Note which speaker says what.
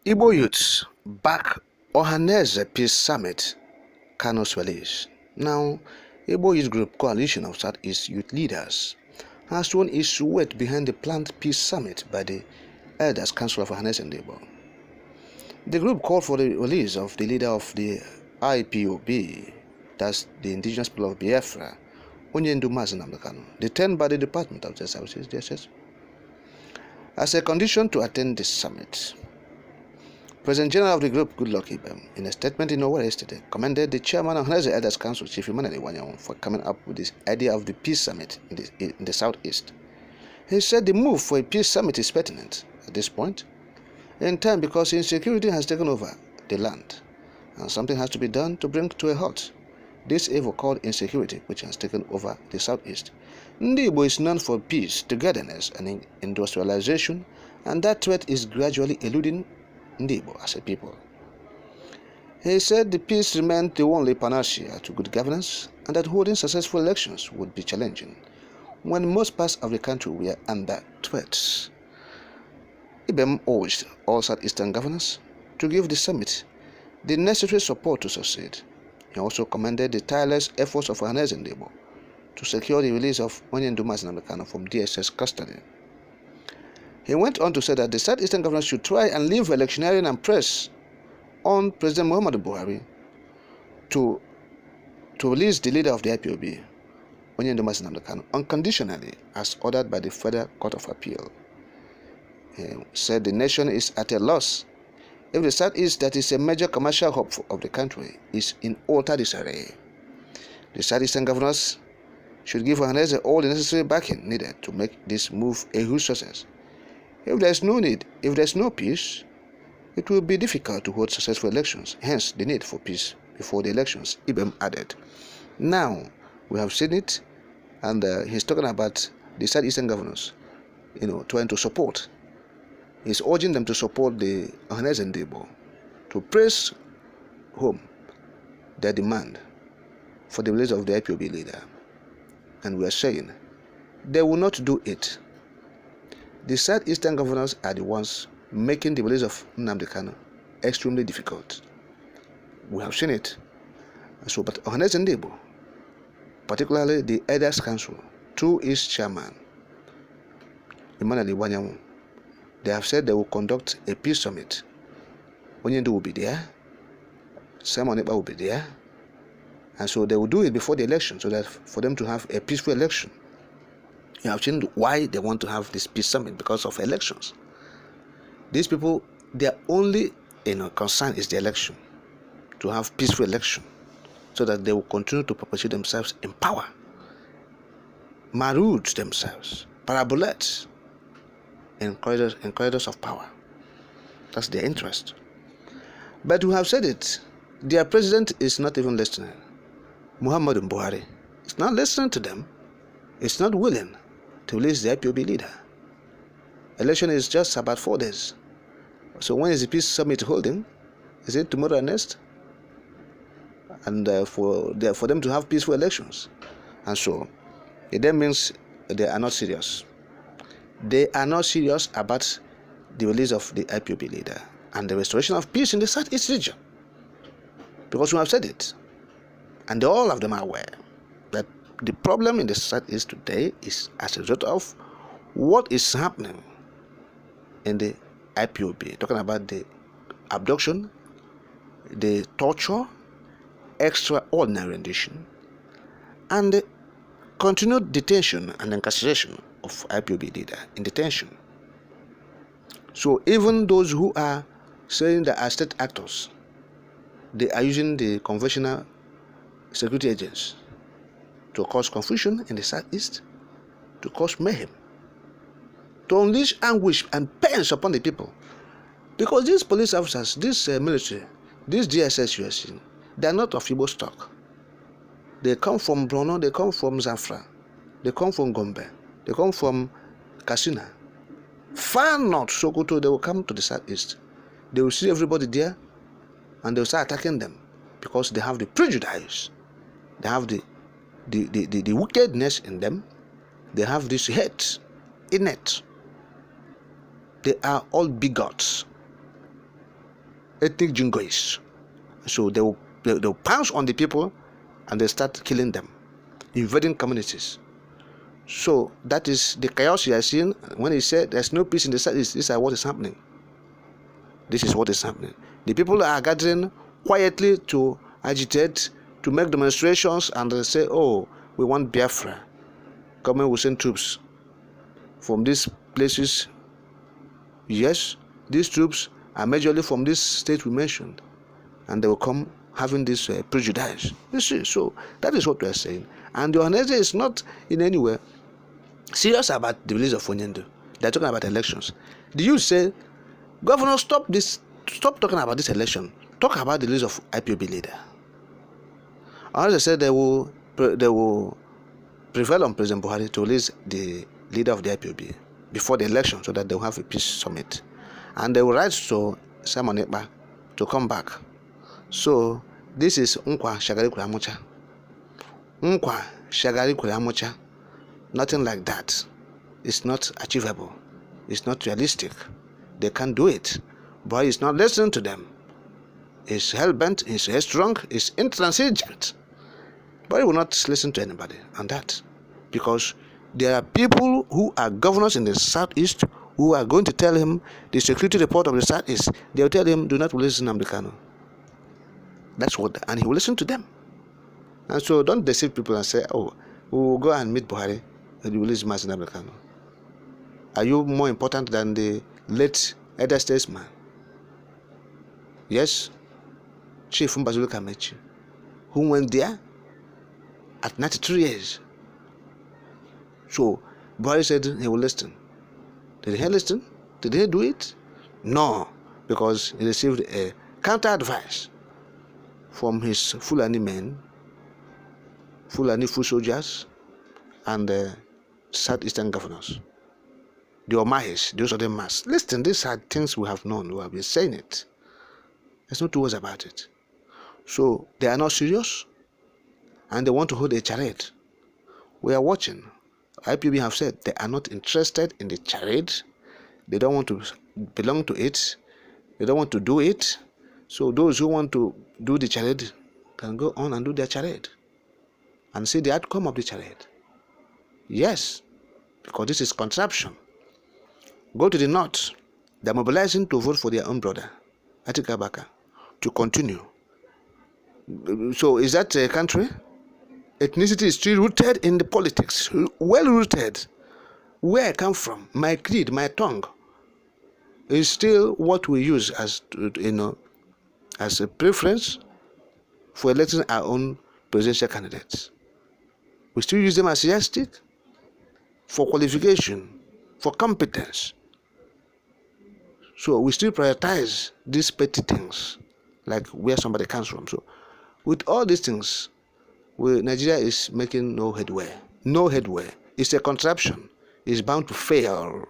Speaker 1: Igbo youths back Ohaneze Peace Summit, Kanu'S release. Now, Igbo Youth Group Coalition of Southeast Youth Leaders has thrown its weight behind the planned Peace Summit by the Elders Council of Ohaneze and Ndigbo. The group called for the release of the leader of the IPOB, that's the indigenous people of Biafra, Nnamdi, detained by the Department of Justice Services, DSS, as a condition to attend this summit. President General of the group, Goodluck Ibem, in a statement in Owerri yesterday, commended the chairman of Ohaneze Elders Council, Chief Emmanuel Iwanyanwu, for coming up with this idea of the peace summit in the southeast. He said the move for a peace summit is pertinent at this point in time because insecurity has taken over the land, and something has to be done to bring to a halt this evil called insecurity which has taken over the southeast. Ndigbo is known for peace, togetherness, and industrialization, and that threat is gradually eluding Ndigbo as a people. He said the peace remained the only panacea to good governance and that holding successful elections would be challenging when most parts of the country were under threats. Ibem urged all southeastern governors to give the summit the necessary support to succeed. He also commended the tireless efforts of Ohaneze and Ndigbo to secure the release of Nnamdi from DSS custody. He went on to say that the southeastern governors should try and leave electioneering and press on President Muhammadu Buhari to release the leader of the IPOB, Nnamdi, unconditionally as ordered by the Federal Court of Appeal. He said the nation is at a loss if the southeast, that is a major commercial hub of the country, is in utter disarray. The southeastern governors should give Ohaneze all the necessary backing needed to make this move a huge success. If there is no need, if there is no peace, it will be difficult to hold successful elections, hence the need for peace before the elections, Ibem added. Now, we have seen it, and he's talking about the southeastern governors, trying to support. He's urging them to support the Ohaneze and Ndigbo, to press home their demand for the release of the IPOB leader. And we are saying they will not do it. The southeastern governors are the ones making the release of Nnamdi extremely difficult. We have seen it. So, but Ohaneze and Ndigbo, particularly the Elders Council, through its chairman, Emmanuel Iwanyanwu, they have said they will conduct a peace summit. Onyendu will be there, Simon Ekpa will be there, and so they will do it before the election so that for them to have a peaceful election. You have seen why they want to have this peace summit, because of elections. These people, their only concern is the election, to have peaceful election, so that they will continue to perpetuate themselves in power, maroon themselves, parabolate in corridors of power. That's their interest. But we have said it, their president is not even listening. Muhammadu Buhari is not listening to them. It's not willing to release the IPOB leader. Election is just about 4 days. So when is the peace summit holding? Is it tomorrow or next? And for them to have peaceful elections. And so it then means they are not serious. They are not serious about the release of the IPOB leader and the restoration of peace in the southeast region. Because we have said it, and all of them are aware that the problem in the southeast today is as a result of what is happening in the IPOB, talking about the abduction, the torture, extraordinary rendition, and the continued detention and incarceration of IPOB leader in detention. So even those who are saying they are state actors, they are using the conventional security agents to cause confusion in the southeast, to cause mayhem, to unleash anguish and pains upon the people. Because these police officers, this military, this DSS you are seeing, they are not of Igbo stock. They come from Borno, they come from Zamfara, they come from Gombe, they come from Katsina. Far north, Sokoto, they will come to the southeast. They will see everybody there and they will start attacking them because they have the prejudice, they have the wickedness in them, they have this hate innate. They are all bigots. ethnic jingoists. So they'll pounce on the people and they start killing them, invading communities. So that is the chaos you are seeing. When he said there's no peace in the Southeast, this is what is happening. This is what is happening. The people are gathering quietly to agitate, to make demonstrations, and they say, oh, we want Biafra. Government will send troops from these places. Yes, these troops are majorly from this state we mentioned, and they will come having this prejudice. You see, so that is what we are saying. And the Ohaneze is not in any way serious about the release of Onyendo. They are talking about elections. The youth say, Governor, stop talking about this election. Talk about the release of IPOB leader. Ohaneze said they will prevail on President Buhari to release the leader of the IPOB before the election so that they will have a peace summit. And they will write to Simon Ekpa to come back. So this is Nkwa Shagari Kuramucha. Nkwa Shagari Kuramucha. Nothing like that. It's not achievable. It's not realistic. They can't do it. But he's not listening to them. He's hell-bent, he's headstrong, he's intransigent. But he will not listen to anybody on that. Because there are people who are governors in the Southeast who are going to tell him the security report of the Southeast. They will tell him, do not release Nnamdi. That's what, and he will listen to them. And so don't deceive people and say, oh, we will go and meet Buhari and release Nnamdi. Are you more important than the late elder statesman? Yes, Chief Mbazulu Kamechi, who went there at 93 years. So Buhari said he will listen. Did he listen? Did he do it? No, because he received a counter advice from his Fulani men, Fulani foot soldiers, and the Southeastern governors. The Omahis, those are the mass. Listen, these are things we have known, we have been saying it. There's no two words about it. So they are not serious, and they want to hold a charade. We are watching. IPB have said they are not interested in the charade. They don't want to belong to it. They don't want to do it. So those who want to do the charade can go on and do their charade and see the outcome of the charade. Yes, because this is contraption. Go to the north. They're mobilizing to vote for their own brother, Atiku Abubakar, to continue. So is that a country? Ethnicity is still rooted in the politics, well rooted. Where I come from, my creed, my tongue, is still what we use as as a preference for electing our own presidential candidates. We still use them as yardstick for qualification, for competence. So we still prioritize these petty things, like where somebody comes from. So with all these things, Nigeria is making no headway. No headway. It's a contraption. It's bound to fail.